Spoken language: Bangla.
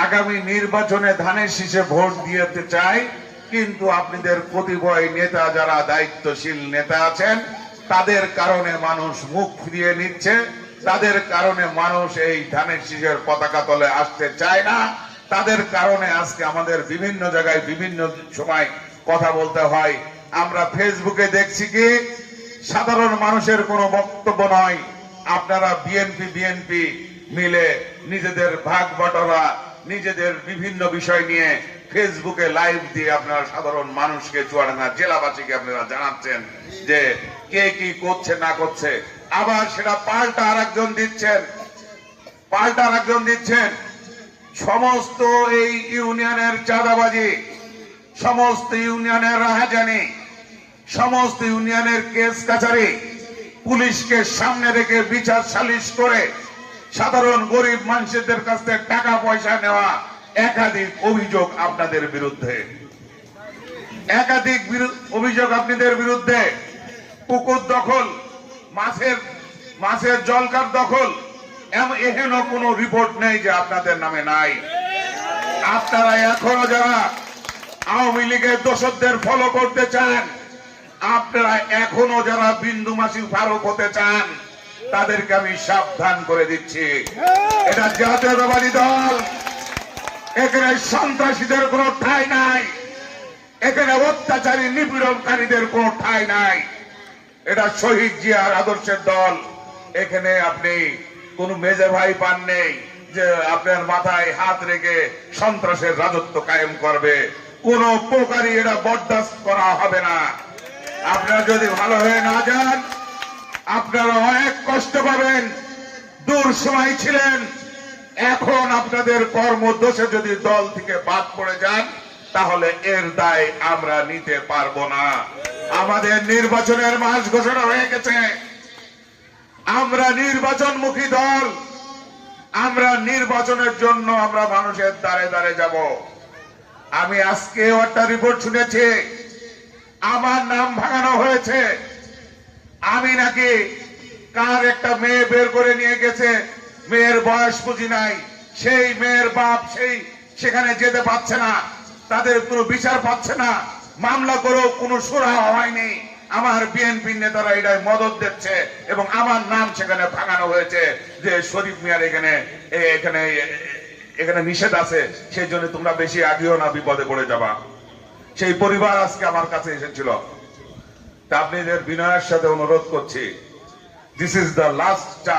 আগামী নির্বাচনে ধানের শীষে ভোট দিতে চাই, কিন্তু আপনাদের কতিপয় নেতা যারা দায়িত্বশীল নেতা আছেন তাদের কারণে মানুষ মুখ ফিরিয়ে নিচ্ছে, তাদের কারণে মানুষ এই ধানের শীষের পতাকা তলে আসতে চায় না, তাদের কারণে আজকে আমাদের বিভিন্ন জায়গায় বিভিন্ন সময় কথা বলতে হয়। আমরা ফেসবুকে দেখছি কি সাধারণ মানুষের কোনো বক্তব্য নয়, আপনারা বিএনপি মিলে নিজেদের ভাগ বটরা, নিজেদের বিভিন্ন বিষয় নিয়ে ফেসবুকে লাইভ দিয়ে আপনারা সাধারণ মানুষকে, চুয়াডাঙ্গা জেলাবাসীকে আপনারা জানাচ্ছেন যে কে কি করছে না করছে। আবার সেটা পাল্টা আরেকজন দিচ্ছেন। সমস্ত এই ইউনিয়নের চাঁদাবাজি, সমস্ত ইউনিয়নের রাহাজানি, সমস্ত ইউনিয়নের কেস কাছারি, পুলিশকে সামনে রেখে বিচার সালিশ করে সাধারণ গরিব মানুষদের কাছ থেকে টাকা পয়সা নেওয়া, একাধিক অভিযোগ আপনাদের বিরুদ্ধে, আপনাদের বিরুদ্ধে। পুকুর দখল, মাছের জলকার দখল, এহেন কোনো রিপোর্ট নেই যে আপনাদের নামে নাই। আপনারা এখনো যারা আওয়ামী লীগের দোষরদের ফলো করতে চান, আপনারা এখনো যারা বিন্দু মাসি ফারুক হতে চান, তাদেরকে আমি সাবধান করে দিচ্ছি। এটা জাতীয়তাবাদী দল, এখানে সন্ত্রাসীদের কোনো ঠাঁই নাই, এখানে অত্যাচারী নিপীড়নকারীদের কোনো ঠাঁই নাই। এটা শহীদ জিয়ার আদর্শের দল। এখানে আপনি কোন মেজে ভাই পান নেই যে আপনার মাথায় হাত রেখে সন্ত্রাসের রাজত্ব কায়েম করবে। কোন প্রকারই এটা বরদাস্ত করা হবে না। আপনারা যদি ভালো হয়ে না যান, আপনারা অনেক কষ্ট পাবেন। দূর সময় ছিলেন, এখন আপনাদের কর্মদোষে যদি দল থেকে বাদ পড়ে যান, তাহলে এর দায় আমরা নিতে পারবো না। আমাদের নির্বাচনের মাস ঘোষণা হয়ে গেছে। আমরা নির্বাচনমুখী দল, আমরা নির্বাচনের জন্য আমরা মানুষের দ্বারে দ্বারে যাব। আমি আজকে একটা রিপোর্ট শুনেছি, আমার নাম ভাঙানো হয়েছে। আমি নাকি কার একটা মেয়ে বের করে নিয়ে গেছে, মেয়ের বয়স বুঝি নাই, সেই মেয়ের বাপ সেখানে যেতে পারছে না, তাদের কোনো বিচার পাচ্ছে না, মামলা করেও কোনো সুরাহা হয়নি। আমার বিএনপি নেতারা এটাই মদত দিচ্ছে এবং আমার নাম সেখানে ভাঙানো হয়েছে যে শরীফ মিয়ার এখানে নিষেধ আছে, সেই জন্য তোমরা বেশি আগেও না, বিপদে পড়ে যাবা। সেই পরিবার আজকে আমার কাছে এসেছিল। তা আপনাদের বিনয়ের সাথে অনুরোধ করছি, this is the last chance.